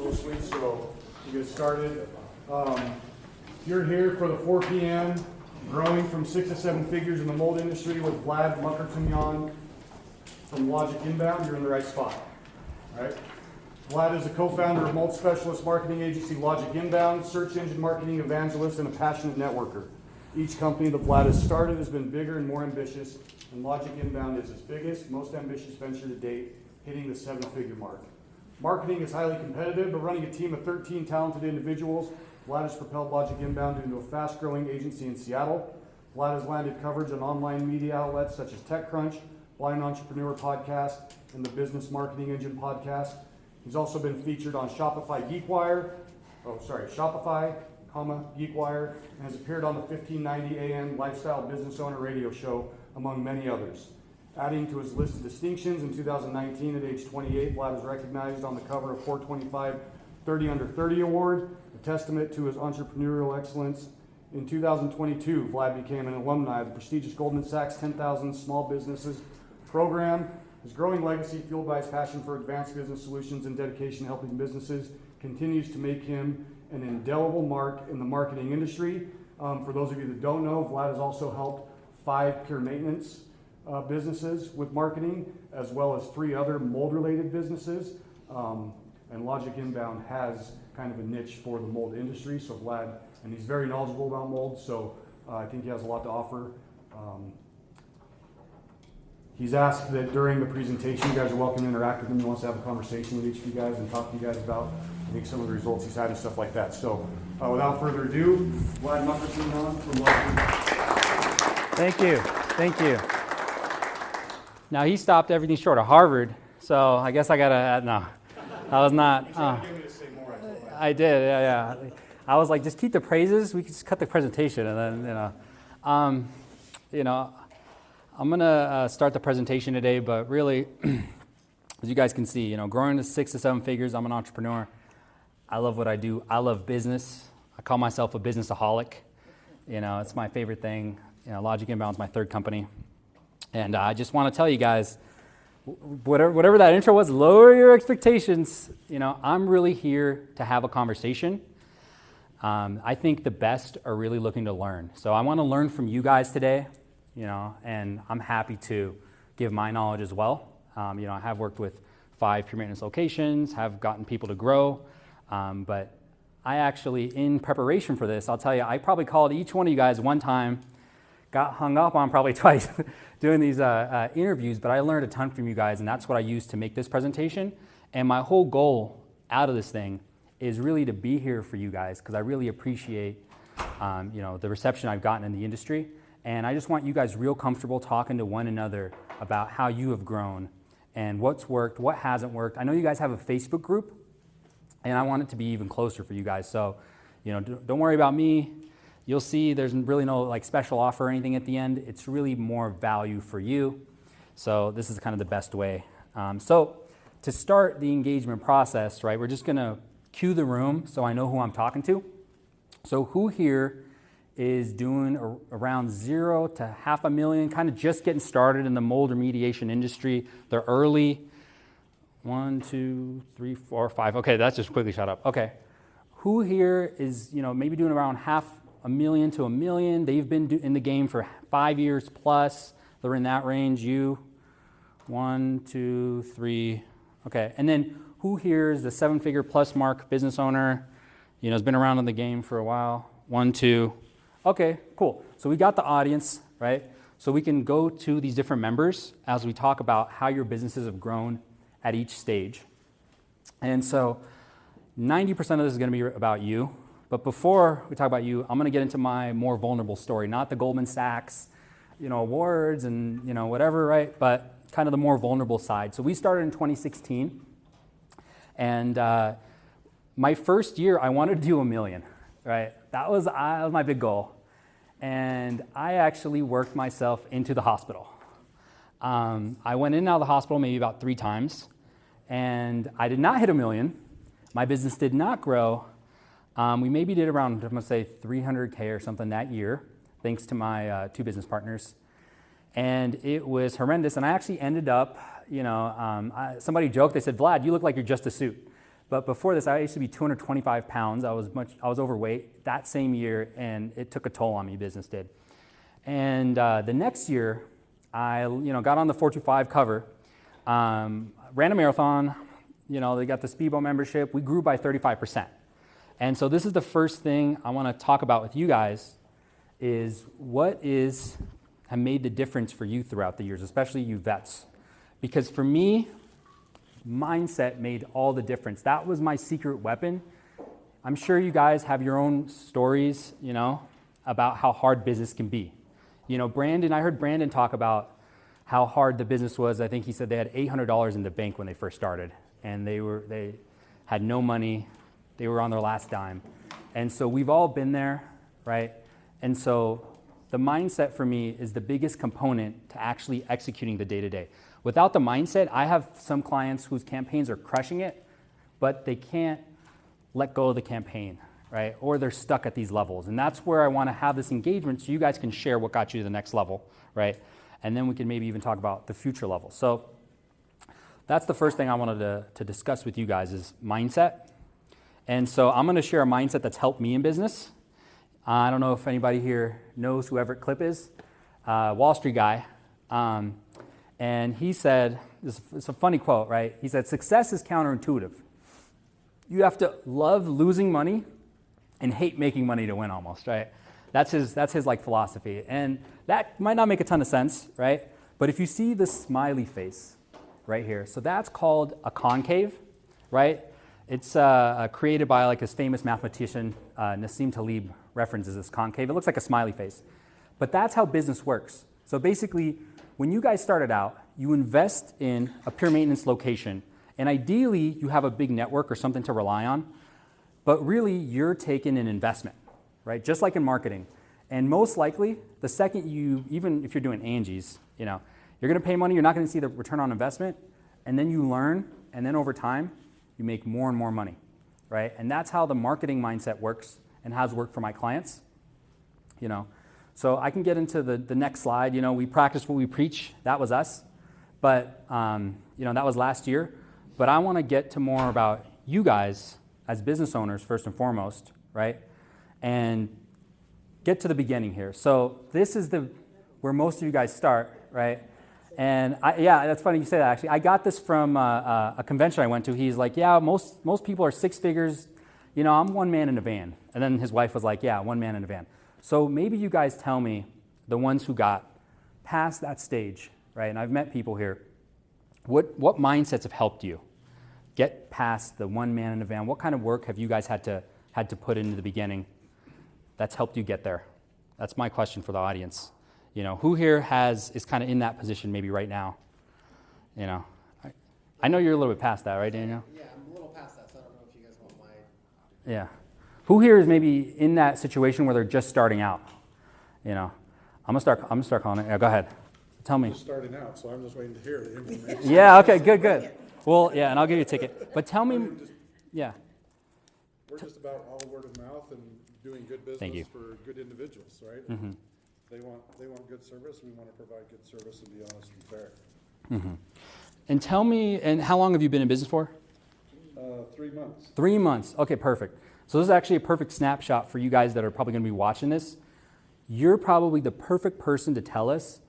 closely, so we'll get started. You're here for the 4 p.m. growing from 6 to 7 figures in the mold industry with Vlad from Logic Inbound. You're in the right spot. All right. Vlad is a co-founder of mold specialist marketing agency Logic Inbound, search engine marketing evangelist, and a passionate networker. Each company that Vlad has started has been bigger and more ambitious, and Logic Inbound is its biggest, most ambitious venture to date, hitting the 7-figure mark. Marketing is highly competitive, but running a team of 13 talented individuals, Vlad has propelled Logic Inbound into a fast-growing agency in Seattle. Vlad has landed coverage on online media outlets such as TechCrunch, Blind Entrepreneur Podcast, and the Business Marketing Engine Podcast. He's also been featured on Shopify, GeekWire, and has appeared on the 1590 AM Lifestyle Business Owner radio show, among many others. Adding to his list of distinctions, in 2019 at age 28, Vlad was recognized on the cover of 425 30 Under 30 Award, a testament to his entrepreneurial excellence. In 2022, Vlad became an alumni of the prestigious Goldman Sachs 10,000 Small Businesses program. His growing legacy, fueled by his passion for advanced business solutions and dedication to helping businesses, continues to make him an indelible mark in the marketing industry. For those of you that don't know, Vlad has also helped 5 pure maintenance businesses with marketing, as well as 3 other mold-related businesses. And Logic Inbound has kind of a niche for the mold industry. So Vlad, and he's very knowledgeable about mold, so I think he has a lot to offer. He's asked that during the presentation, you guys are welcome to interact with him. He wants to have a conversation with each of you guys and talk to you guys about, I think, some of the results he's had and stuff like that. So without further ado, Vlad from Logic. Thank you. Now, he stopped everything short of Harvard, so I guess I gotta, no, I was not. He tried to get me to say more, I did, yeah. I was like, just keep the praises, we can just cut the presentation, and then, I'm gonna start the presentation today, but really, as you guys can see, growing to 6 to 7 figures, I'm an entrepreneur. I love what I do. I love business. I call myself a businessaholic. It's my favorite thing. Logic Inbound is my 3rd company. And I just want to tell you guys, whatever that intro was, lower your expectations. I'm really here to have a conversation. I think the best are really looking to learn. So I want to learn from you guys today, and I'm happy to give my knowledge as well. I have worked with 5 pure maintenance locations, have gotten people to grow, but I actually, in preparation for this, I'll tell you, I probably called each one of you guys one time, got hung up on probably twice doing these interviews, but I learned a ton from you guys, and that's what I used to make this presentation. And my whole goal out of this thing is really to be here for you guys, because I really appreciate the reception I've gotten in the industry. And I just want you guys real comfortable talking to one another about how you have grown and what's worked, what hasn't worked. I know you guys have a Facebook group, and I want it to be even closer for you guys. So, don't worry about me. You'll see there's really no special offer or anything at the end. It's really more value for you. So this is kind of the best way. So to start the engagement process, right, we're just gonna cue the room so I know who I'm talking to. So who here is doing around 0 to $500,000, kind of just getting started in the mold remediation industry? They're early. 1, 2, 3, 4, 5. Okay, that's just quickly shot up. Okay. Who here is, maybe doing around $500,000 to $1 million? They've been in the game for 5 years plus. They're in that range. You, 1, 2, 3. Okay. And then who here is the 7-figure plus mark business owner? Has been around in the game for a while. 1, 2. Okay, cool. So we got the audience, right? So we can go to these different members as we talk about how your businesses have grown at each stage. And so 90% of this is going to be about you. But before we talk about you, I'm going to get into my more vulnerable story, not the Goldman Sachs, awards and, whatever, right? But kind of the more vulnerable side. So we started in 2016. And my first year, I wanted to do $1 million, right? That was my big goal. And I actually worked myself into the hospital. I went in and out of the hospital maybe about 3 times. And I did not hit $1 million. My business did not grow. We maybe did around, I'm going to say 300K or something that year, thanks to my 2 business partners. And it was horrendous. And I actually ended up, somebody joked, they said, Vlad, you look like you're just a suit. But before this, I used to be 225 pounds. I was overweight that same year, and it took a toll on me, business did. And the next year, I got on the 425 cover, ran a marathon, they got the Speedboat membership. We grew by 35%. And so this is the first thing I want to talk about with you guys is have made the difference for you throughout the years, especially you vets. Because for me, mindset made all the difference. That was my secret weapon. I'm sure you guys have your own stories, about how hard business can be. Brandon, I heard Brandon talk about how hard the business was. I think he said they had $800 in the bank when they first started, and they had no money. They were on their last dime. And so we've all been there, right? And so the mindset for me is the biggest component to actually executing the day-to-day. Without the mindset, I have some clients whose campaigns are crushing it, but they can't let go of the campaign, right? Or they're stuck at these levels. And that's where I want to have this engagement so you guys can share what got you to the next level, right? And then we can maybe even talk about the future level. So that's the first thing I wanted to discuss with you guys is mindset. And so I'm going to share a mindset that's helped me in business. I don't know if anybody here knows who Everett Klipp is, Wall Street guy. And he said, it's a funny quote, right? He said, success is counterintuitive. You have to love losing money and hate making money to win almost, right? That's his like philosophy. And that might not make a ton of sense, right? But if you see the smiley face right here, so that's called a concave, right? It's created by like this famous mathematician, Nassim Taleb references this concave. It looks like a smiley face. But that's how business works. So basically, when you guys started out, you invest in a pure maintenance location. And ideally, you have a big network or something to rely on. But really, you're taking an investment, right? Just like in marketing. And most likely, the second even if you're doing Angie's, you're going to pay money, you're not going to see the return on investment. And then you learn, and then over time, you make more and more money, right? And that's how the marketing mindset works and has worked for my clients, So I can get into the next slide. We practice what we preach. That was us. But, that was last year. But I want to get to more about you guys as business owners, first and foremost, right? And get to the beginning here. So this is where most of you guys start, right? And that's funny you say that, actually. I got this from a convention I went to. He's like, yeah, most people are six figures. I'm one man in a van. And then his wife was like, yeah, one man in a van. So maybe you guys tell me the ones who got past that stage, right? And I've met people here. What mindsets have helped you get past the one man in a van? What kind of work have you guys had to put into the beginning that's helped you get there? That's my question for the audience. Who here is kind of in that position maybe right now? I know you're a little bit past that, right, Daniel? Yeah, I'm a little past that, so I don't know if you guys want my... Yeah. Who here is maybe in that situation where they're just starting out? I'm gonna start calling it. Yeah, go ahead. Tell me. I'm just starting out, so I'm just waiting to hear the information. Yeah. Okay. Good. Well, yeah, and I'll give you a ticket. But tell me. Yeah. We're just about all word of mouth and doing good Thank you. business for good individuals, right? Mm-hmm. They want good service. We want to provide good service and be honest and fair. Mm-hmm. And tell me, and how long have you been in business for? 3 months. 3 months. Okay, perfect. So this is actually a perfect snapshot for you guys that are probably going to be watching this. You're probably the perfect person to tell us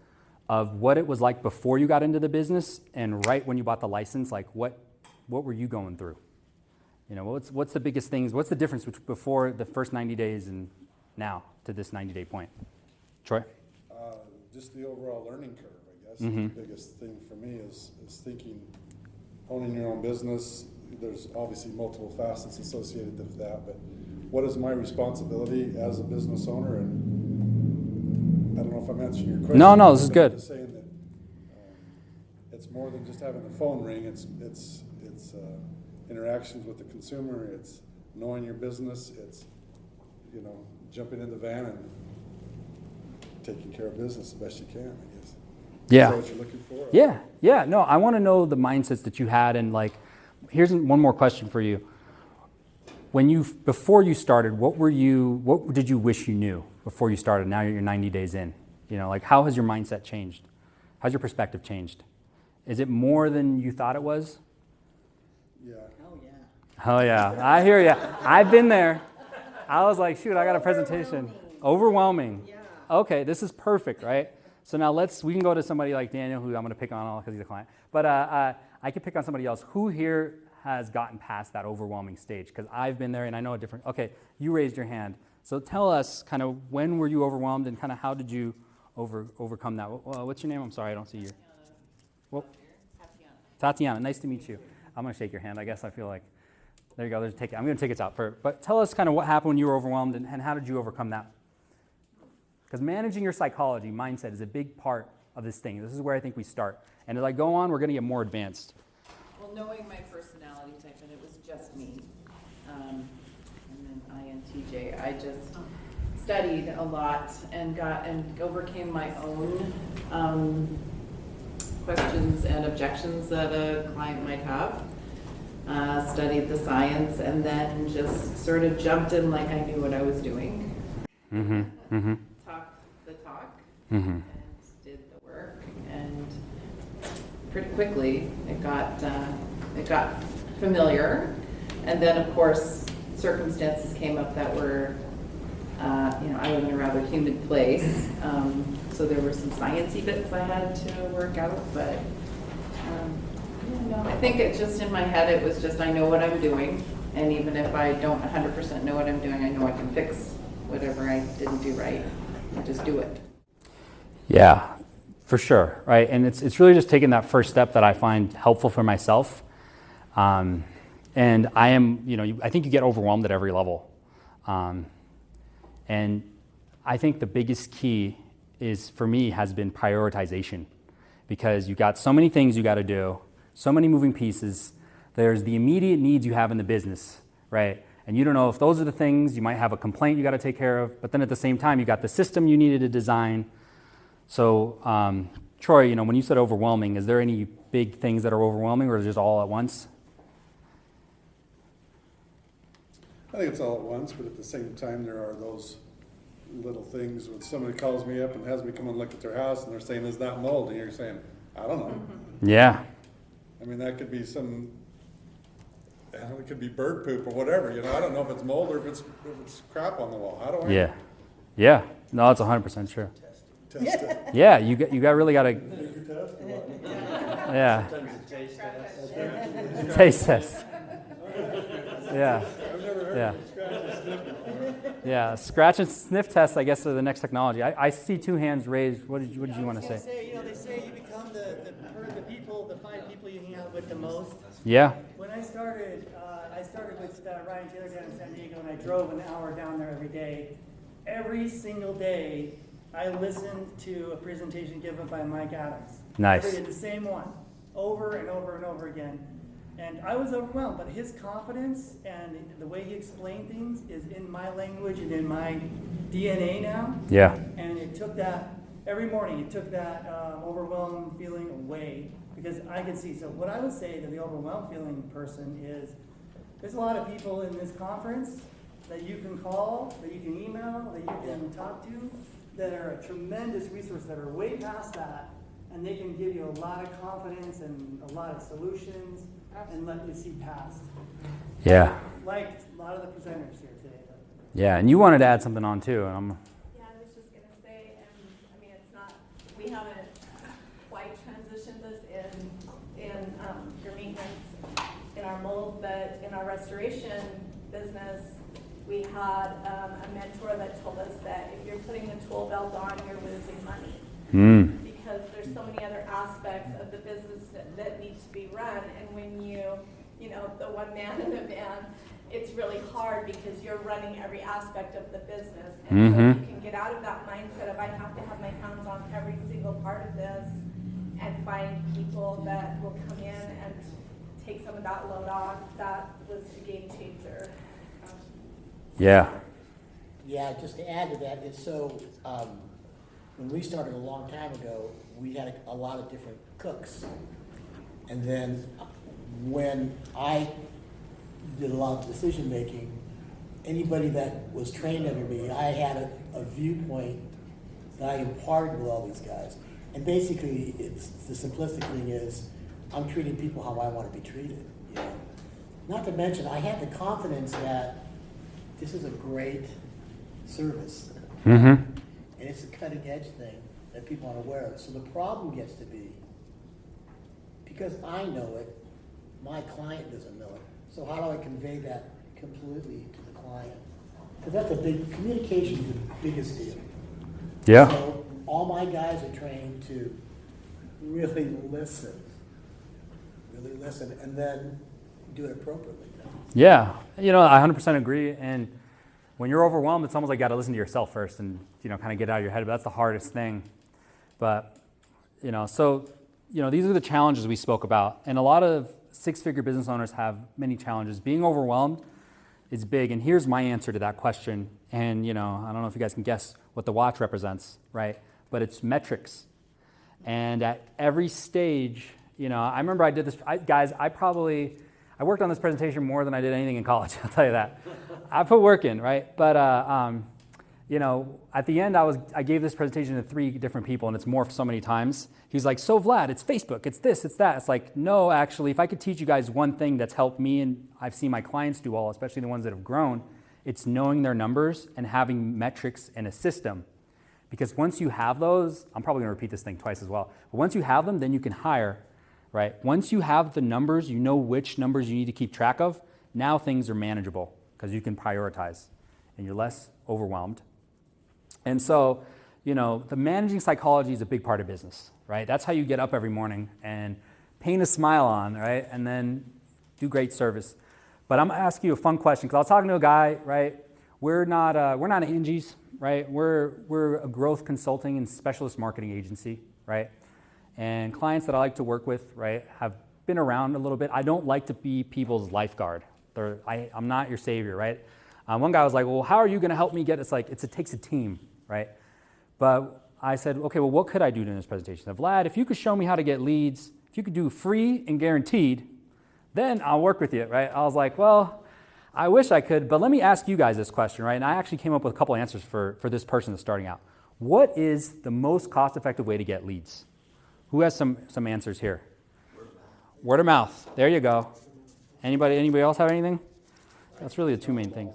of what it was like before you got into the business and right when you bought the license. Like what were you going through? What's the biggest things? What's the difference before the first 90 days and now to this 90-day point? Troy? Just the overall learning curve, I guess. Mm-hmm. The biggest thing for me is thinking, owning your own business. There's obviously multiple facets associated with that, but what is my responsibility as a business owner? And I don't know if I'm answering your question. No, this is good. I'm just saying that it's more than just having the phone ring. It's interactions with the consumer. It's knowing your business. It's jumping in the van and taking care of business the best you can, I guess. Yeah. Is that what you're looking for? Yeah. No, I want to know the mindsets that you had, and here's one more question for you. Before you started, what did you wish you knew before you started? Now you're 90 days in. How has your mindset changed? How's your perspective changed? Is it more than you thought it was? Yeah. Oh, yeah. Oh yeah, I hear you. I've been there. I was like, shoot, I got a presentation. Overwhelming. Yeah. Okay, this is perfect, right? So now we can go to somebody like Daniel, who I'm going to pick on all because he's a client. But I could pick on somebody else. Who here has gotten past that overwhelming stage? Because I've been there and I know a different, okay, you raised your hand. So tell us kind of when were you overwhelmed and kind of how did you overcome that? Well, what's your name? I'm sorry, I don't see you. Well, Tatiana, nice to meet you. I'm going to shake your hand. I guess I feel like, there you go. I'm going to take it out. But tell us kind of what happened when you were overwhelmed and how did you overcome that? Because managing your psychology, mindset, is a big part of this thing. This is where I think we start. And as I go on, we're going to get more advanced. Well, knowing my personality type, and it was just me, and then INTJ, I just studied a lot and overcame my own questions and objections that a client might have. Studied the science and then just sort of jumped in like I knew what I was doing. Mm-hmm. Mm-hmm. Talked the talk Mm-hmm. and did the work, and pretty quickly it got familiar. And then of course circumstances came up that were, I live in a rather humid place, so there were some sciencey bits I had to work out, but I think it's just in my head, it was just I know what I'm doing, and even if I don't 100% know what I'm doing, I know I can fix whatever I didn't do right. I just do it. Yeah, for sure, right? And it's really just taking that first step that I find helpful for myself. And I am, I think you get overwhelmed at every level. And I think the biggest key for me has been prioritization, because you got so many things you got to do, so many moving pieces. There's the immediate needs you have in the business, right? And you don't know if those are the things. You might have a complaint you got to take care of, but then at the same time, you got the system you needed to design. So, Troy, when you said overwhelming, is there any big things that are overwhelming, or is it just all at once? I think it's all at once, but at the same time, there are those little things when somebody calls me up and has me come and look at their house and they're saying, is that mold? And you're saying, I don't know. Yeah. I mean, that could be it could be bird poop or whatever, I don't know if it's mold or if it's crap on the wall. How do I? Yeah. Yeah. No, that's 100% true. Test it. Yeah, you really got to. Yeah. Taste test. Yeah. I've never heard Yeah. of scratch and sniff before. Yeah. Scratch and sniff test, I guess, are the next technology. I see two hands raised. What did you want to say? They say you become the 5 people you hang out with the most. Yeah. When I started with Ryan Taylor down in San Diego, and I drove an hour down there every day. Every single day, I listened to a presentation given by Mike Adams. Nice. The same one, over and over and over again. And I was overwhelmed, but his confidence and the way he explained things is in my language and in my DNA now. Yeah. And it took that, every morning, it took that overwhelmed feeling away, because I could see. So what I would say to the overwhelmed feeling person is, there's a lot of people in this conference that you can call, that you can email, that you can talk to, that are a tremendous resource, that are way past that, and they can give you a lot of confidence and a lot of solutions and let you see past. Yeah. Like a lot of the presenters here today. Yeah, and you wanted to add something on too, and I'm. Yeah, I was just gonna say, it's not, we haven't quite transitioned this in your maintenance, in our mold, but in our restoration business, we had a mentor that told us that if you're putting the tool belt on, you're losing money. Because there's so many other aspects of the business that need to be run, and when the one man in the van, it's really hard because you're running every aspect of the business. And so you can get out of that mindset of I have to have my hands on every single part of this, and find people that will come in and take some of that load off. That was a game changer. Yeah. Yeah, just to add to that, it's so, when we started a long time ago, we had a lot of different cooks. And then when I did a lot of decision making, anybody that was trained under me, I had a viewpoint that I imparted with all these guys. And basically, it's the simplistic thing is, I'm treating people how I want to be treated. Not to mention, I had the confidence that this is a great service. Mm-hmm. And it's a cutting edge thing that people aren't aware of. So the problem gets to be, because I know it, my client doesn't know it. So how do I convey that completely to the client? Because that's a big, communication is the biggest deal. Yeah. So all my guys are trained to really listen, and then do it appropriately. You know? Yeah, I 100% agree. And when you're overwhelmed, it's almost like you got to listen to yourself first and, kind of get out of your head. But that's the hardest thing. But, these are the challenges we spoke about. And a lot of six-figure business owners have many challenges. Being overwhelmed is big. And here's my answer to that question. And, I don't know if you guys can guess what the watch represents, right? But it's metrics. And at every stage, I remember I did this. I worked on this presentation more than I did anything in college, I'll tell you that. I put work in, right? But, at the end, I gave this presentation to 3 different people, and it's morphed so many times. He was like, so Vlad, it's Facebook, it's this, it's that. It's like, no, actually, if I could teach you guys one thing that's helped me, and I've seen my clients do all, especially the ones that have grown, it's knowing their numbers and having metrics and a system. Because once you have those, I'm probably gonna repeat this thing twice as well, but once you have them, then you can hire, right? Once you have the numbers, you know which numbers you need to keep track of, now things are manageable because you can prioritize and you're less overwhelmed. And so, the managing psychology is a big part of business, right? That's how you get up every morning and paint a smile on, right? And then do great service. But I'm gonna ask you a fun question because I was talking to a guy, right? We're not Angie's, right? We're a growth consulting and specialist marketing agency, right? And clients that I like to work with, right, have been around a little bit. I don't like to be people's lifeguard. I'm not your savior, right? One guy was like, well, how are you going to help me get it? It's like, it takes a team, right? But I said, okay, well, what could I do in this presentation? I said, Vlad, if you could show me how to get leads, if you could do free and guaranteed, then I'll work with you, right? I was like, well, I wish I could, but let me ask you guys this question, right? And I actually came up with a couple answers for this person that's starting out. What is the most cost-effective way to get leads? Who has some answers here? Word of mouth. There you go. Anybody else have anything? That's really the 2 main things.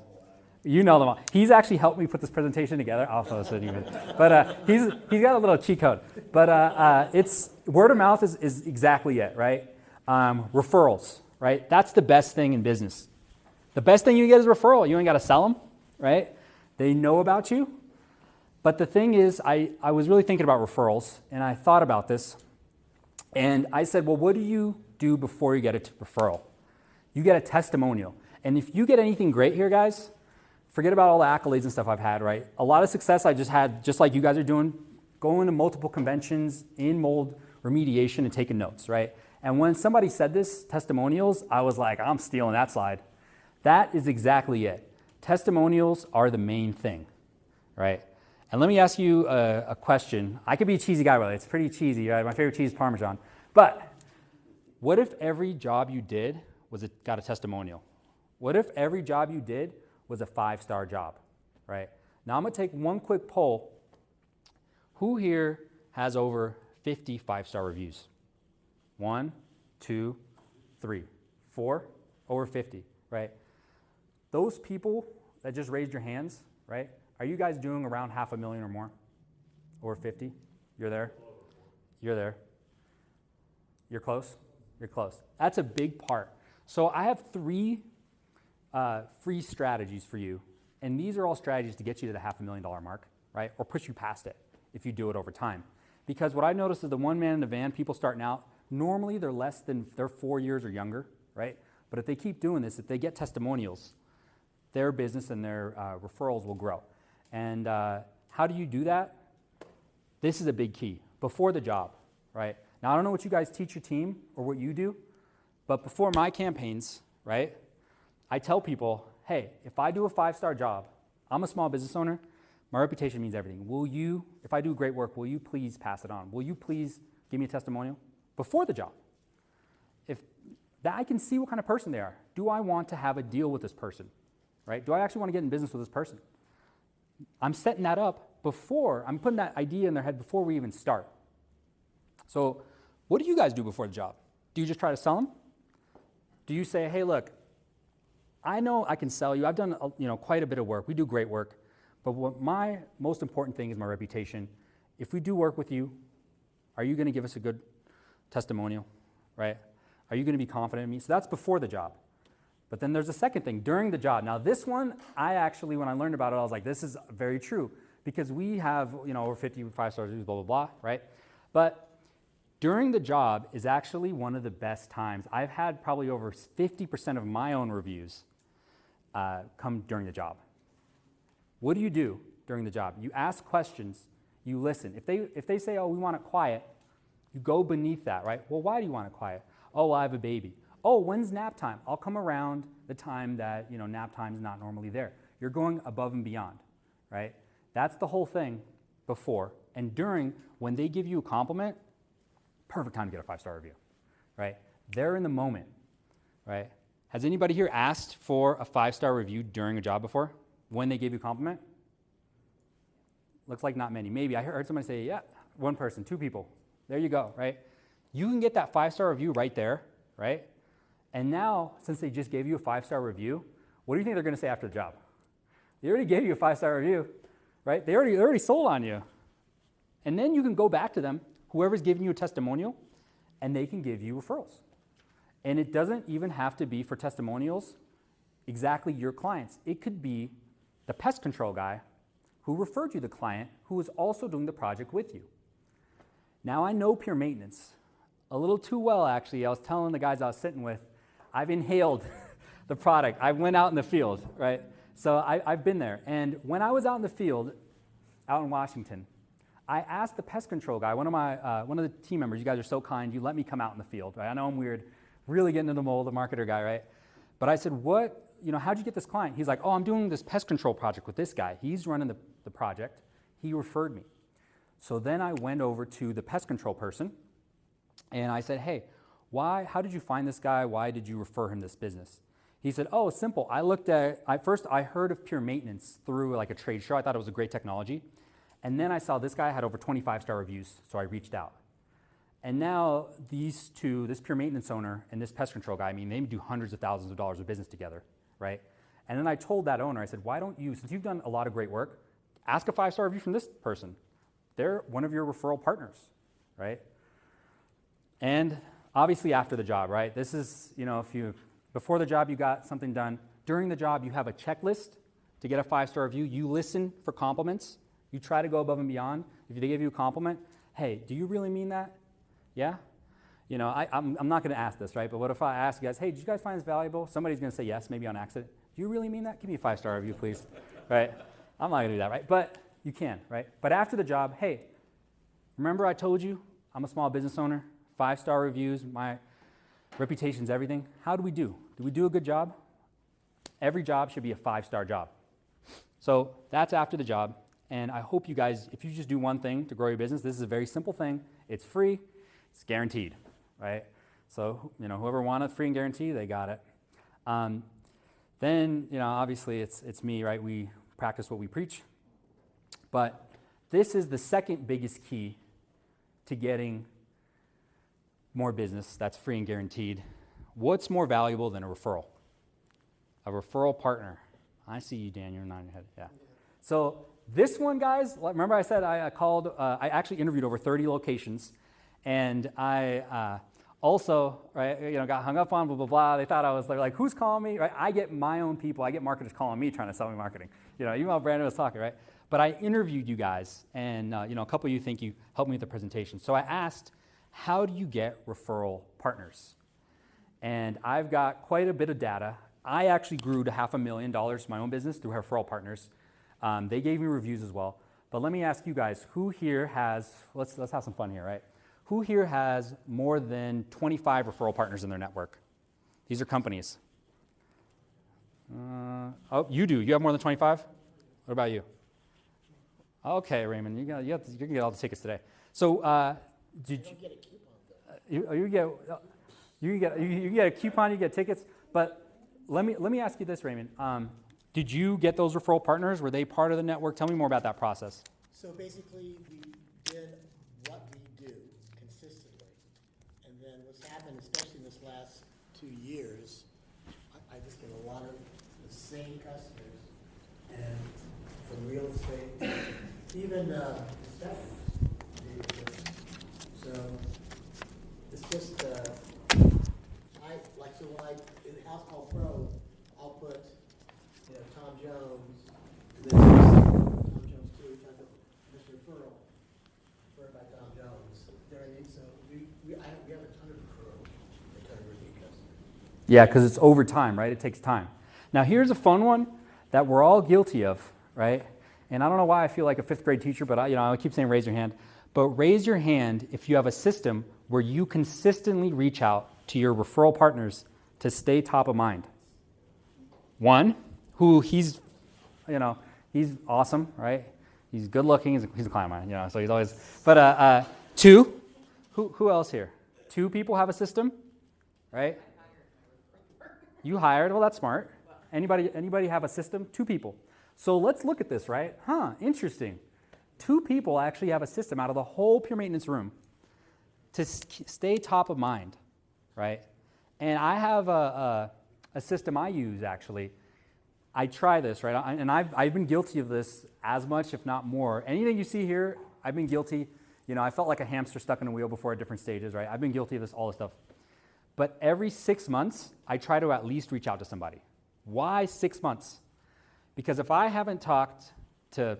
You know them all. He's actually helped me put this presentation together. But he's got a little cheat code. But it's word of mouth is exactly it, right? Referrals, right? That's the best thing in business. The best thing you get is referral. You ain't got to sell them, right? They know about you. But the thing is, I was really thinking about referrals, and I thought about this, and I said, well, what do you do before you get a referral? You get a testimonial. And if you get anything great here, guys, forget about all the accolades and stuff I've had, right? A lot of success I just had, just like you guys are doing, going to multiple conventions in mold remediation and taking notes, right? And when somebody said this, testimonials, I was like, I'm stealing that slide. That is exactly it. Testimonials are the main thing, right? And let me ask you a question. I could be a cheesy guy, but it's pretty cheesy, right? My favorite cheese is Parmesan. But what if every job you did got a testimonial? What if every job you did was a 5-star job, right? Now I'm gonna take one quick poll. Who here has over 50 5-star reviews? 1, 2, 3, 4, over 50, right? Those people that just raised your hands, right? Are you guys doing around 500,000 or more? Over 50? You're there? You're there. You're close? You're close. That's a big part. So I have 3 free strategies for you. And these are all strategies to get you to the $500,000 mark, right? Or push you past it if you do it over time. Because what I noticed is the one man in the van, people starting out, normally they're 4 years or younger, right? But if they keep doing this, if they get testimonials, their business and their referrals will grow. And how do you do that? This is a big key. Before the job, right? Now, I don't know what you guys teach your team or what you do, but before my campaigns, right, I tell people, hey, if I do a 5-star job, I'm a small business owner, my reputation means everything. Will you, if I do great work, will you please pass it on? Will you please give me a testimonial? Before the job. If that I can see what kind of person they are. Do I want to have a deal with this person, right? Do I actually want to get in business with this person? I'm setting that up before, I'm putting that idea in their head before we even start. So what do you guys do before the job? Do you just try to sell them? Do you say, hey, look, I know I can sell you. I've done quite a bit of work. We do great work. But what my most important thing is my reputation. If we do work with you, are you going to give us a good testimonial, right? Are you going to be confident in me? So that's before the job. But then there's a second thing, during the job. Now this one, I actually, when I learned about it, I was like, this is very true. Because we have, over 50 5-star reviews, blah, blah, blah, right? But during the job is actually one of the best times. I've had probably over 50% of my own reviews come during the job. What do you do during the job? You ask questions, you listen. If they say, oh, we want it quiet, you go beneath that, right? Well, why do you want it quiet? Oh, well, I have a baby. Oh, when's nap time? I'll come around the time that, nap time is not normally there. You're going above and beyond, right? That's the whole thing before. And during, when they give you a compliment, perfect time to get a 5-star review, right? They're in the moment, right? Has anybody here asked for a 5-star review during a job before when they gave you a compliment? Looks like not many. Maybe I heard somebody say, yeah, one person, 2 people. There you go, right? You can get that 5-star review right there, right? And now, since they just gave you a 5-star review, what do you think they're going to say after the job? They already gave you a 5-star review, right? They're already sold on you. And then you can go back to them, whoever's giving you a testimonial, and they can give you referrals. And it doesn't even have to be for testimonials exactly your clients. It could be the pest control guy who referred you the client who was also doing the project with you. Now I know Pure Maintenance a little too well, actually. I was telling the guys I was sitting with, I've inhaled the product. I went out in the field, right? So I've been there. And when I was out in the field, out in Washington, I asked the pest control guy, one of the team members, you guys are so kind, you let me come out in the field, right? I know I'm weird, really getting into the mold, the marketer guy, right? But I said, how'd you get this client? He's like, oh, I'm doing this pest control project with this guy. He's running the project. He referred me. So then I went over to the pest control person, and I said, hey, how did you find this guy? Why did you refer him this business? He said, oh, simple. First I heard of Pure Maintenance through like a trade show. I thought it was a great technology. And then I saw this guy had over 25-star reviews, so I reached out. And now these two, this Pure Maintenance owner and this pest control guy, they do hundreds of thousands of dollars of business together, right? And then I told that owner, I said, why don't you, since you've done a lot of great work, ask a 5-star review from this person. They're one of your referral partners, right? And obviously after the job, right? This is, before the job you got something done. During the job you have a checklist to get a 5-star review. You listen for compliments. You try to go above and beyond. If they give you a compliment, hey, do you really mean that? Yeah? I'm not going to ask this, right? But what if I ask you guys, hey, did you guys find this valuable? Somebody's going to say yes, maybe on accident. Do you really mean that? Give me a 5-star review, please. Right? I'm not going to do that, right? But you can, right? But after the job, hey, remember I told you I'm a small business owner, 5-star reviews, my reputation's everything. How do we do? Do we do a good job? Every job should be a 5-star job. So that's after the job. And I hope you guys, if you just do one thing to grow your business, this is a very simple thing. It's free. It's guaranteed, right? So, whoever wanted free and guaranteed, they got it. Then, obviously it's me, right? We practice what we preach. But this is the second biggest key to getting more business that's free and guaranteed. What's more valuable than a referral? A referral partner. I see you, Dan, you're nodding your head, yeah. So this one, guys, remember I said I actually interviewed over 30 locations, and I also, right, got hung up on, blah, blah, blah. They thought I was like, who's calling me, right? I get my own people. I get marketers calling me trying to sell me marketing. Even while Brandon was talking, right? But I interviewed you guys, and a couple of you think you helped me with the presentation. So I asked, how do you get referral partners? And I've got quite a bit of data. I actually grew to $500,000 my own business through referral partners. They gave me reviews as well. But let me ask you guys, who here has, let's have some fun here, right? Who here has more than 25 referral partners in their network? These are companies. Oh, you do. You have more than 25? What about you? Okay, Raymond, you can get all the tickets today. So, did you get a coupon? You get a coupon. You get tickets. But let me ask you this, Raymond. Did you get those referral partners? Were they part of the network? Tell me more about that process. So basically, we did what we do consistently. And then what's happened, especially in this last 2 years, I just get a lot of the same customers, and from real estate, even stuff. So it's just, when I, in the House Call Pro, I'll put, Tom Jones, and then Tom Jones too, kind of Mr. Referral, referred by Tom Jones. There I need, so we have a ton of referrals, a ton of repeat customers. Yeah, because it's over time, right? It takes time. Now, here's a fun one that we're all guilty of, right? And I don't know why I feel like a fifth grade teacher, but I keep saying raise your hand. But raise your hand if you have a system where you consistently reach out to your referral partners to stay top of mind. One, who he's awesome, right? He's good looking. He's a client of mine, so he's always. But two, who else here? Two people have a system, right? You hired. Well, that's smart. Anybody have a system? Two people. So let's look at this, right? Interesting. Two people actually have a system out of the whole pure maintenance room to stay top of mind, right? And I have a system I use, actually. I try this, right? And I've been guilty of this as much, if not more. Anything you see here, I've been guilty. I felt like a hamster stuck in a wheel before at different stages, right? I've been guilty of this, all this stuff. But every 6 months, I try to at least reach out to somebody. Why 6 months? Because if I haven't talked to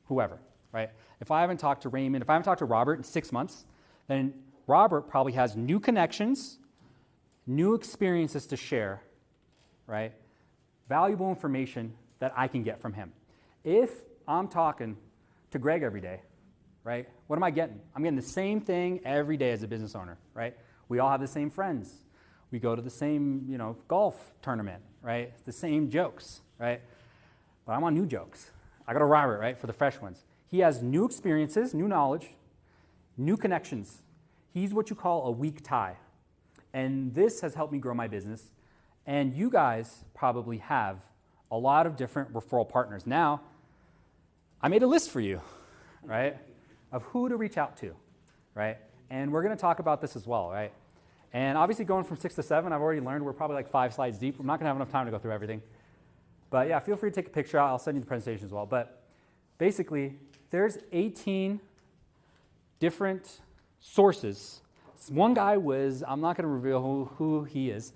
whoever, right? If I haven't talked to Raymond, if I haven't talked to Robert in 6 months, then Robert probably has new connections, new experiences to share, right? Valuable information that I can get from him. If I'm talking to Greg every day, right? What am I getting? I'm getting the same thing every day as a business owner, right? We all have the same friends. We go to the same, golf tournament, right? The same jokes, right? But I want new jokes. I go to Robert, right, for the fresh ones. He has new experiences, new knowledge, new connections. He's what you call a weak tie. And this has helped me grow my business. And you guys probably have a lot of different referral partners. Now, I made a list for you, right, of who to reach out to, right? And we're going to talk about this as well, right? And obviously going from 6 to 7, I've already learned we're probably like 5 slides deep. I'm not going to have enough time to go through everything. But yeah, feel free to take a picture. I'll send you the presentation as well. But basically, there's 18 different sources. One guy was, I'm not going to reveal who he is,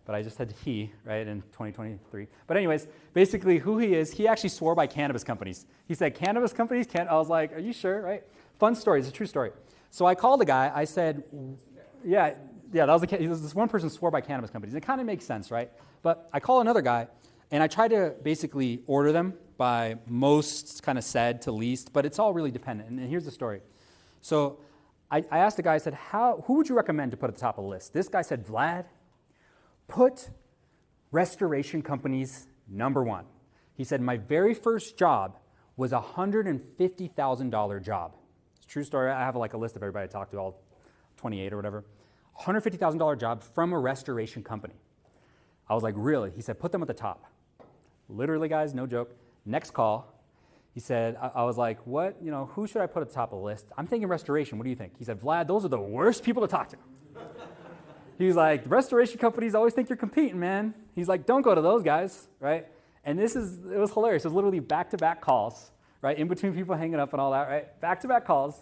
but I just said he, right, in 2023. But anyways, basically who he is, he actually swore by cannabis companies. He said, cannabis companies can't, I was like, are you sure, right? Fun story, it's a true story. So I called the guy, I said, yeah, that was this one person swore by cannabis companies. It kind of makes sense, right? But I call another guy, and I try to basically order them by most kind of said to least, but it's all really dependent. And here's the story. So I asked the guy, I said, who would you recommend to put at the top of the list? This guy said, Vlad, put restoration companies number 1. He said, my very first job was a $150,000 job. It's a true story. I have like a list of everybody I talked to, all 28 or whatever. $150,000 job from a restoration company. I was like, really? He said, put them at the top. Literally, guys, no joke. Next call, he said, I was like, what, who should I put at the top of the list? I'm thinking restoration. What do you think? He said, Vlad, those are the worst people to talk to. He's like, restoration companies always think you're competing, man. He's like, don't go to those guys, right? And it was hilarious. It was literally back-to-back calls, right? In between people hanging up and all that, right? Back-to-back calls.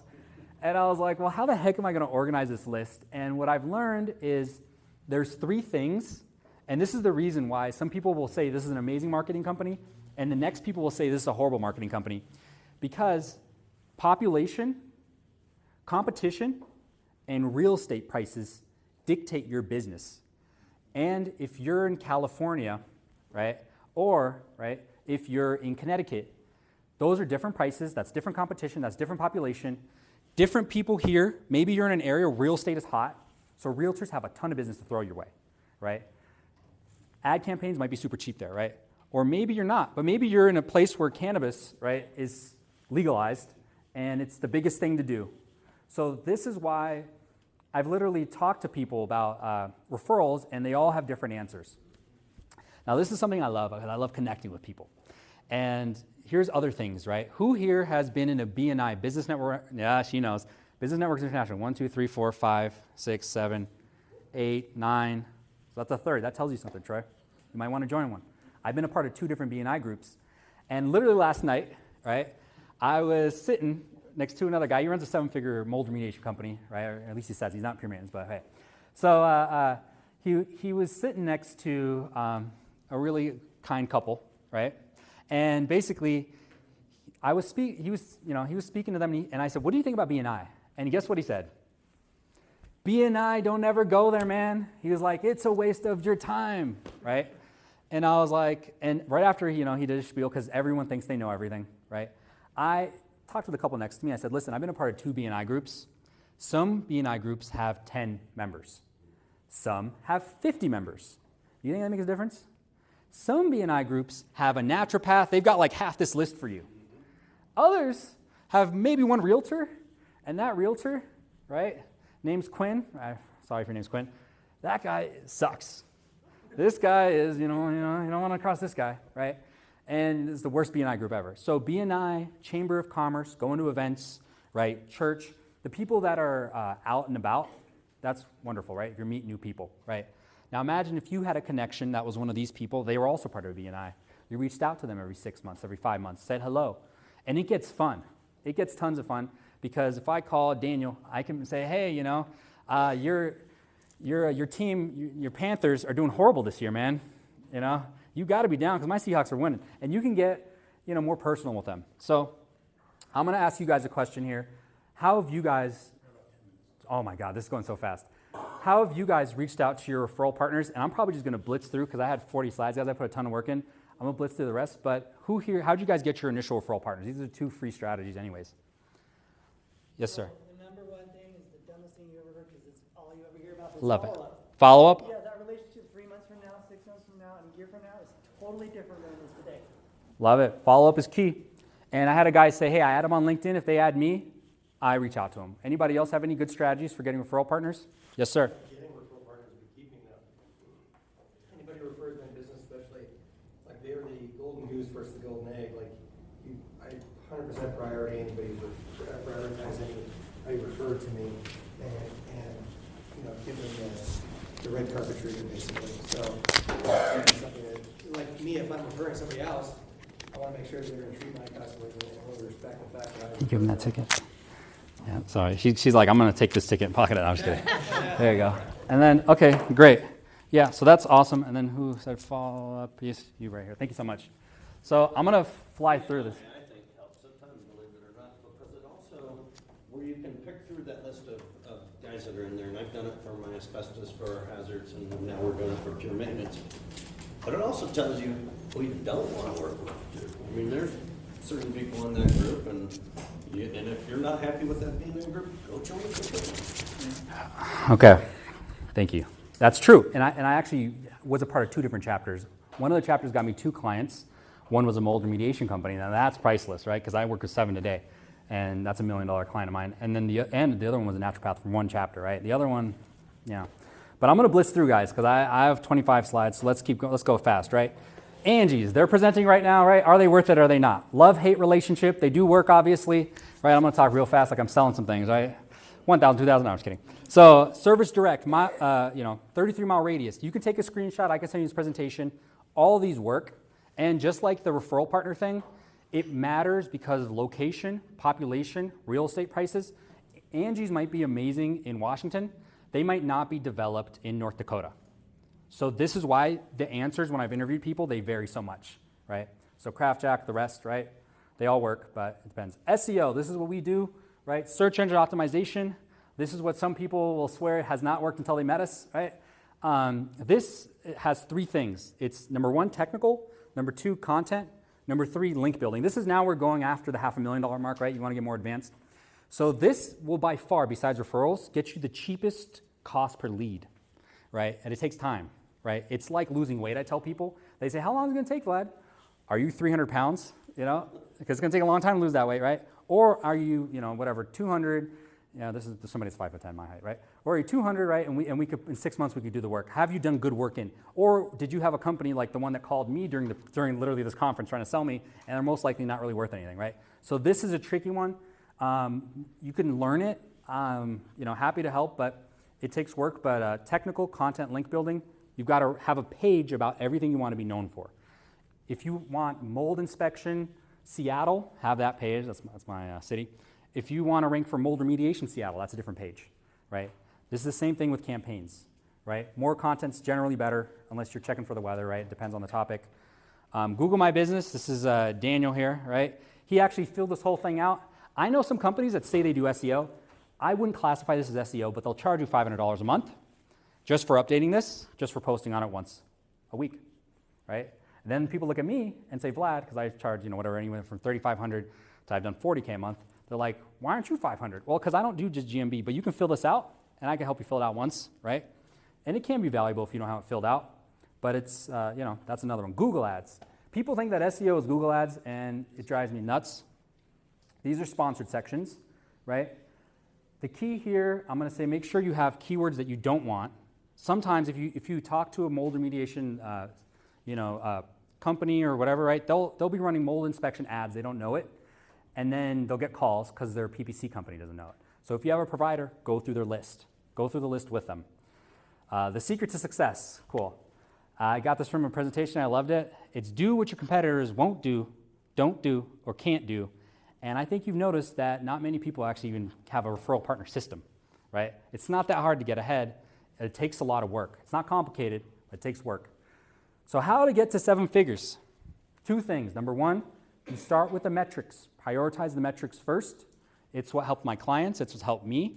And I was like, well, how the heck am I going to organize this list? And what I've learned is there's 3 things, and this is the reason why some people will say this is an amazing marketing company, and the next people will say this is a horrible marketing company. Because population, competition, and real estate prices dictate your business. And if you're in California, right, or right, if you're in Connecticut, those are different prices, that's different competition, that's different population, different people here. Maybe you're in an area where real estate is hot, so realtors have a ton of business to throw your way, right? Ad campaigns might be super cheap there, right? Or maybe you're not, but maybe you're in a place where cannabis, right, is legalized, and it's the biggest thing to do. So this is why I've literally talked to people about referrals, and they all have different answers. Now, this is something I love. I love connecting with people. And here's other things, right? Who here has been in a BNI, Business Network? Yeah, she knows. Business Networks International. 1, 2, 3, 4, 5, 6, 7, 8, 9. So that's a third. That tells you something, Troy. You might want to join one. I've been a part of 2 different B&I groups. And literally last night, right, I was sitting next to another guy. He runs a 7-figure mold remediation company, right? Or at least he says he's not pure maintenance, but hey. So he was sitting next to a really kind couple, right? And basically, he was speaking to them, and I said, "What do you think about B&I?" And guess what he said? "B&I, don't ever go there, man." He was like, "It's a waste of your time," right? And I was like, and right after he did his spiel, because everyone thinks they know everything, right? I talked to the couple next to me. I said, "Listen, I've been a part of 2 B&I groups. Some B&I groups have 10 members. Some have 50 members. You think that makes a difference? Some B&I groups have a naturopath. They've got like half this list for you. Others have maybe one realtor, and that realtor, right, name's Quinn. Sorry if your name's Quinn. That guy sucks. This guy is, you don't want to cross this guy, right? And it's the worst B&I group ever. So B&I, Chamber of Commerce, going to events, right, church, the people that are out and about, that's wonderful, right? If you're meeting new people, right? Now imagine if you had a connection that was one of these people, they were also part of B&I. You reached out to them every 6 months, every 5 months, said hello. And it gets fun. It gets tons of fun because if I call Daniel, I can say, "Hey, your team, your Panthers are doing horrible this year, man. You got to be down because my Seahawks are winning." And you can get, more personal with them. So I'm going to ask you guys a question here. How have you guys, oh my God, this is going so fast. How have you guys reached out to your referral partners? And I'm probably just going to blitz through because I had 40 slides, guys. I put a ton of work in. I'm going to blitz through the rest. But how'd you guys get your initial referral partners? These are 2 free strategies anyways. Yes, sir. The number one thing is the dumbest thing you ever heard because it's all you ever hear about. Love it. Follow-up. Follow-up? Yeah, that relationship 3 months from now, 6 months from now, and a year from now is totally different than it is today. Love it. Follow-up is key. And I had a guy say, "Hey, I add them on LinkedIn. If they add me, I reach out to them." Anybody else have any good strategies for getting referral partners? Yes, sir. Getting referral partners would be keeping them. Anybody who refers my business, especially, like they're the golden goose versus the golden egg. I 100% priority anybody who's prioritize anybody referred to me and give them the red carpet treatment basically. So that's something that, like me, if I'm referring somebody else, I want to make sure that they're going to treat my customers with respect the fact that I You give him that ticket. Yeah, sorry. She's like, "I'm going to take this ticket and pocket it." I'm just kidding. There you go. And then, okay, great. Yeah, so that's awesome. And then who said follow up? Yes, you right here. Thank you so much. So I'm going to fly through this. I think helps sometimes, believe it or not, because it also, where you can pick through that list of guys that are in there, and I've done it for my asbestos, for hazards, and now we're doing it for pure maintenance. But it also tells you who you don't want to work with, too. I mean, there's certain people in that group, and if you're not happy with that being in a group, go join a different. Okay, thank you. That's true. And I actually was a part of 2 different chapters. One of the chapters got me 2 clients. One was a mold remediation company. Now that's priceless, right? Because I work with 7 today, and that's $1 million client of mine. And then the other one was a naturopath from 1 chapter, right? The other one, yeah. But I'm going to blitz through, guys, because I have 25 slides, so let's go fast, right? Angie's, they're presenting right now, right? Are they worth it or are they not? Love-hate relationship, they do work, obviously, right? I'm going to talk real fast like I'm selling some things, right? 1,000, 2,000, no, I'm just kidding. So Service Direct, 33-mile radius. You can take a screenshot, I can send you this presentation. All of these work, and just like the referral partner thing, it matters because of location, population, real estate prices. Angie's might be amazing in Washington. They might not be developed in North Dakota. So this is why the answers when I've interviewed people, they vary so much, right? So Craft Jack, the rest, right? They all work, but it depends. SEO, this is what we do, right? Search engine optimization. This is what some people will swear has not worked until they met us, right? This has 3 things. It's number 1, technical. Number 2, content. Number 3, link building. This is now we're going after the $500,000 mark, right? You want to get more advanced. So this will by far, besides referrals, get you the cheapest cost per lead, right? And it takes time, right? It's like losing weight, I tell people. They say, "How long is it going to take, Vlad?" Are you 300 pounds? Because it's going to take a long time to lose that weight, right? Or are you, 200? This is somebody's 5'10", my height, right? Or are you 200, right? And we could in 6 months we could do the work. Have you done good work in? Or did you have a company like the one that called me during literally this conference trying to sell me, and they're most likely not really worth anything, right? So this is a tricky one. You can learn it. Happy to help, but it takes work. But technical, content, link building, you've got to have a page about everything you want to be known for. If you want mold inspection, Seattle, have that page. That's my city. If you want to rank for mold remediation Seattle, that's a different page, right? This is the same thing with campaigns, right? More content's generally better, unless you're checking for the weather, right? It depends on the topic. Google My Business, this is Daniel here, right? He actually filled this whole thing out. I know some companies that say they do SEO. I wouldn't classify this as SEO, but they'll charge you $500 a month just for updating this, just for posting on it once a week, right? And then people look at me and say, Vlad, because I charge, whatever, anywhere from $3,500 to I've done $40K a month. They're like, why aren't you $500? Well, because I don't do just GMB, but you can fill this out, and I can help you fill it out once, right? And it can be valuable if you know how it filled out, but it's, that's another one. Google Ads. People think that SEO is Google Ads, and it drives me nuts. These are sponsored sections, right? The key here, I'm going to say, make sure you have keywords that you don't want. Sometimes if you talk to a mold remediation, company or whatever, right? They'll be running mold inspection ads. They don't know it, and then they'll get calls because their PPC company doesn't know it. So if you have a provider, go through their list. Go through the list with them. The secret to success. Cool. I got this from a presentation. I loved it. It's do what your competitors won't do, don't do, or can't do. And I think you've noticed that not many people actually even have a referral partner system, right? It's not that hard to get ahead. It takes a lot of work. It's not complicated, but it takes work. So how to get to 7 figures? 2 things. Number 1, you start with the metrics. Prioritize the metrics first. It's what helped my clients. It's what helped me.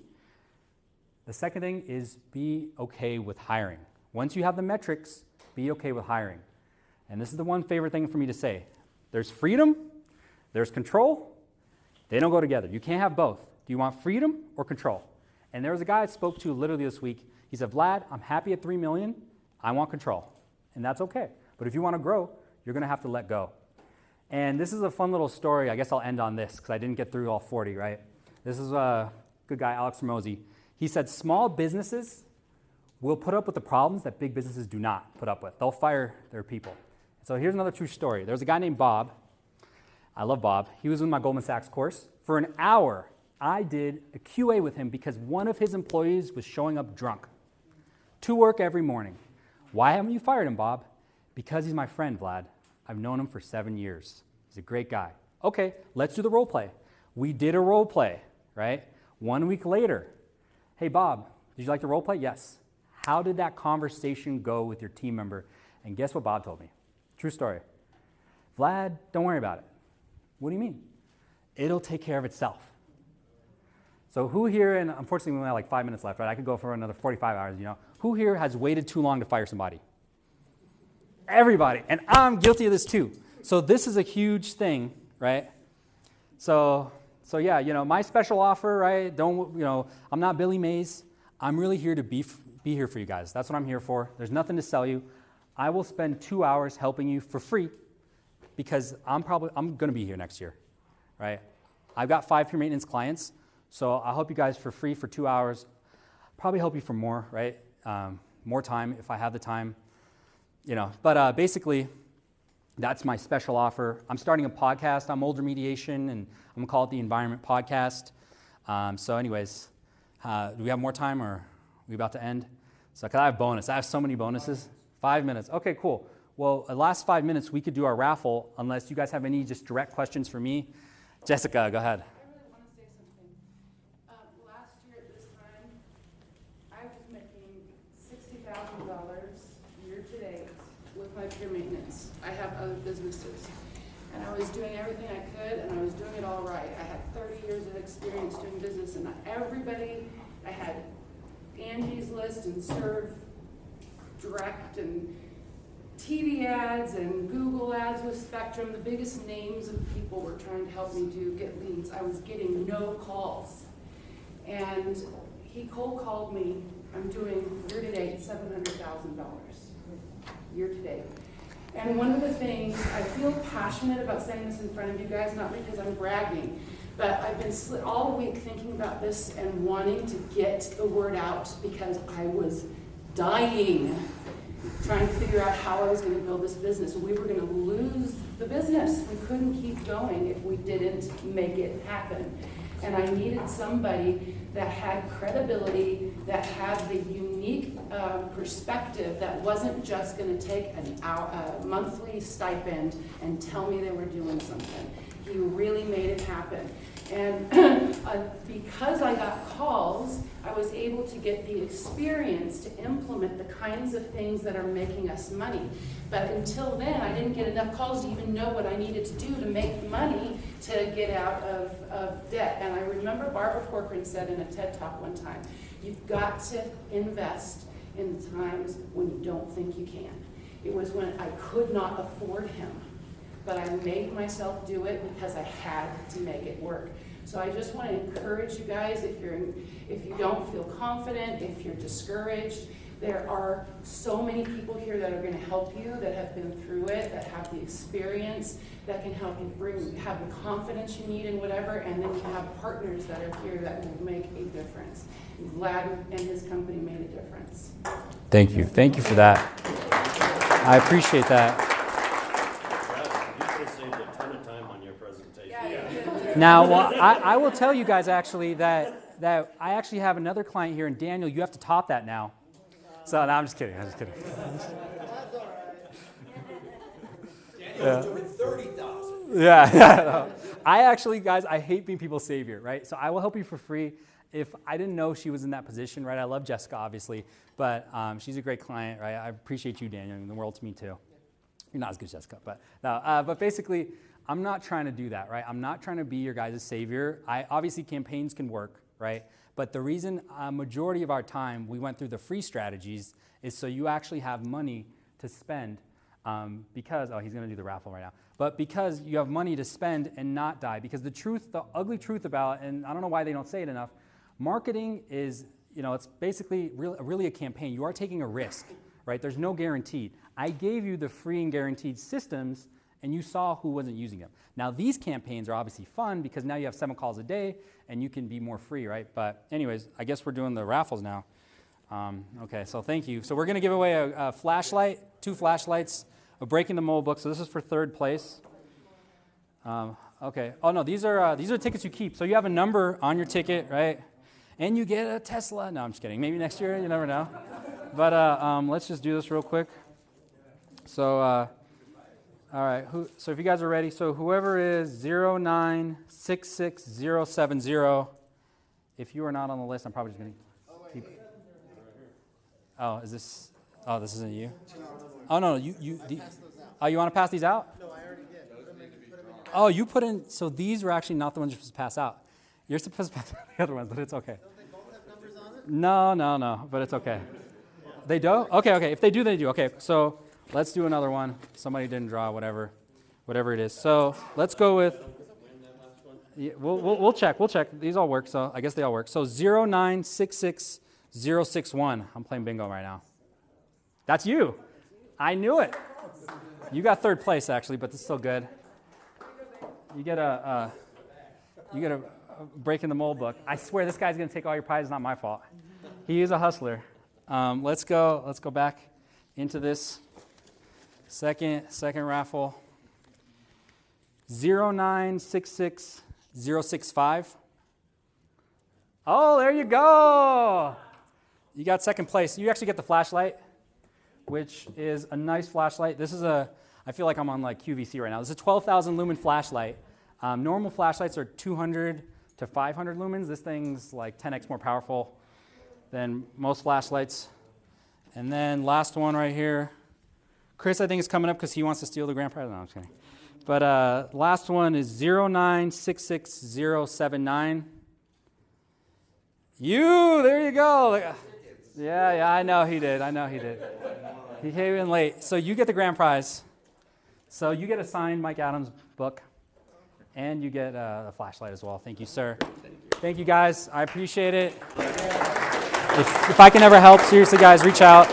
The second thing is be okay with hiring. Once you have the metrics, be okay with hiring. And this is the one favorite thing for me to say. There's freedom, there's control. They don't go together. You can't have both. Do you want freedom or control? And there was a guy I spoke to literally this week. He said, Vlad, I'm happy at 3 million. I want control. And that's okay. But if you want to grow, you're going to have to let go. And this is a fun little story. I guess I'll end on this because I didn't get through all 40, right? This is a good guy, Alex Ramosi. He said small businesses will put up with the problems that big businesses do not put up with. They'll fire their people. So here's another true story. There's a guy named Bob. I love Bob. He was in my Goldman Sachs course. For an hour, I did a QA with him because one of his employees was showing up drunk to work every morning. Why haven't you fired him, Bob? Because he's my friend, Vlad. I've known him for 7 years. He's a great guy. Okay, let's do the role play. We did a role play, right? 1 week later, hey, Bob, did you like the role play? Yes. How did that conversation go with your team member? And guess what Bob told me? True story. Vlad, don't worry about it. What do you mean? It'll take care of itself. So who here, and unfortunately we only have like 5 minutes left, right? I could go for another 45 hours, Who here has waited too long to fire somebody? Everybody, and I'm guilty of this too. So this is a huge thing, right? So yeah, my special offer, right? I'm not Billy Mays. I'm really here to be here for you guys. That's what I'm here for. There's nothing to sell you. I will spend 2 hours helping you for free because I'm going to be here next year, right? I've got 5 pure maintenance clients, so I'll help you guys for free for 2 hours. Probably help you for more, right? More time if I have the time, But basically, that's my special offer. I'm starting a podcast on mold remediation, and I'm going to call it the Environment Podcast. So anyways, do we have more time, or are we about to end? So, because I have bonus. I have so many bonuses. 5 minutes. Okay, cool. Well, the last 5 minutes, we could do our raffle, unless you guys have any just direct questions for me. Jessica, go ahead. I really want to say something. Last year at this time, I was making $60,000 year to date with my pure maintenance. I have other businesses, and I was doing everything I could, and I was doing it all right. I had 30 years of experience doing business, and I had Angie's List and Serve Direct and TV ads and Google ads with Spectrum. The biggest names of people were trying to help me get leads. I was getting no calls. And he cold called me. I'm doing year to date $700,000 year to date. And one of the things, I feel passionate about saying this in front of you guys, not because I'm bragging, but I've been all week thinking about this and wanting to get the word out because I was dying trying to figure out how I was going to build this business. We were going to lose the business. We couldn't keep going if we didn't make it happen. And I needed somebody that had credibility, that had the unique unique perspective that wasn't just going to take a monthly stipend and tell me they were doing something. He really made it happen. And because I got calls, I was able to get the experience to implement the kinds of things that are making us money. But until then, I didn't get enough calls to even know what I needed to do to make money to get out of debt. And I remember Barbara Corcoran said in a TED Talk one time, you've got to invest in the times when you don't think you can. It was when I could not afford him, but I made myself do it because I had to make it work. So I just want to encourage you guys, if you don't feel confident, if you're discouraged, there are so many people here that are going to help you, that have been through it, that have the experience, that can help you have the confidence you need in whatever, and then you have partners that are here that will make a difference. Vlad and his company made a difference. Thank you. Thank you for that. I appreciate that. You could have saved a ton of time on your presentation. Now, well, I will tell you guys actually that I actually have another client here, and Daniel, you have to top that now. So, no, I'm just kidding. Daniel's doing 30,000. Yeah. No. I actually, guys, I hate being people's savior, right? So I will help you for free. If I didn't know she was in that position, right? I love Jessica, obviously, but she's a great client, right? I appreciate you, Daniel, and the world to me too. You're not as good as Jessica, but no. But basically, I'm not trying to do that, right? I'm not trying to be your guys' savior. Obviously, campaigns can work, right? But the reason a majority of our time we went through the free strategies is so you actually have money to spend because, he's going to do the raffle right now, but because you have money to spend and not die. Because the ugly truth about, and I don't know why they don't say it enough, marketing is, it's basically really a campaign. You are taking a risk, right? There's no guaranteed. I gave you the free and guaranteed systems, and you saw who wasn't using them. Now, these campaigns are obviously fun because now you have 7 calls a day, and you can be more free, right? But anyways, I guess we're doing the raffles now. Okay, so thank you. So we're going to give away a flashlight, 2 flashlights, a Breaking the Mold book. So this is for 3rd place. Okay. Oh, no, these are tickets you keep. So you have a number on your ticket, right? And you get a Tesla. No, I'm just kidding. Maybe next year, you never know. But let's just do this real quick. So, all right. So if you guys are ready, so whoever is 0966070, if you are not on the list, I'm probably just going to keep. Oh, this isn't you? Oh, no, you want to pass these out? No, I already did. Oh, you put in, so these were actually not the ones you're supposed to pass out. You're supposed to pass out the other ones, but it's okay. Don't they both have numbers on it? No, but it's okay. They do? Okay. If they do, they do. Okay, so let's do another one. Somebody didn't draw, whatever it is. So let's go with, yeah, we'll check. These all work, so I guess they all work. So 0966061. I'm playing bingo right now. That's you. I knew it. You got 3rd place, actually, but it's still good. You get a Breaking the Mold book. I swear this guy's going to take all your prizes. Not my fault. He is a hustler. Let's go back into this second raffle. 0966065. Oh, there you go. You got 2nd place. You actually get the flashlight, which is a nice flashlight. This is I feel like I'm on like QVC right now. This is a 12,000 lumen flashlight. Normal flashlights are 200 to 500 lumens. This thing's like 10x more powerful than most flashlights. And then last one right here. Chris, I think, is coming up because he wants to steal the grand prize. No, I'm just kidding. But last one is 0966079. There you go. Yeah, I know he did. He came in late. So you get the grand prize. So you get a signed Mike Adams book, and you get a flashlight as well. Thank you, sir. Thank you, guys. I appreciate it. If I can ever help, seriously, guys, reach out.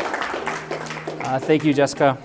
Thank you, Jessica.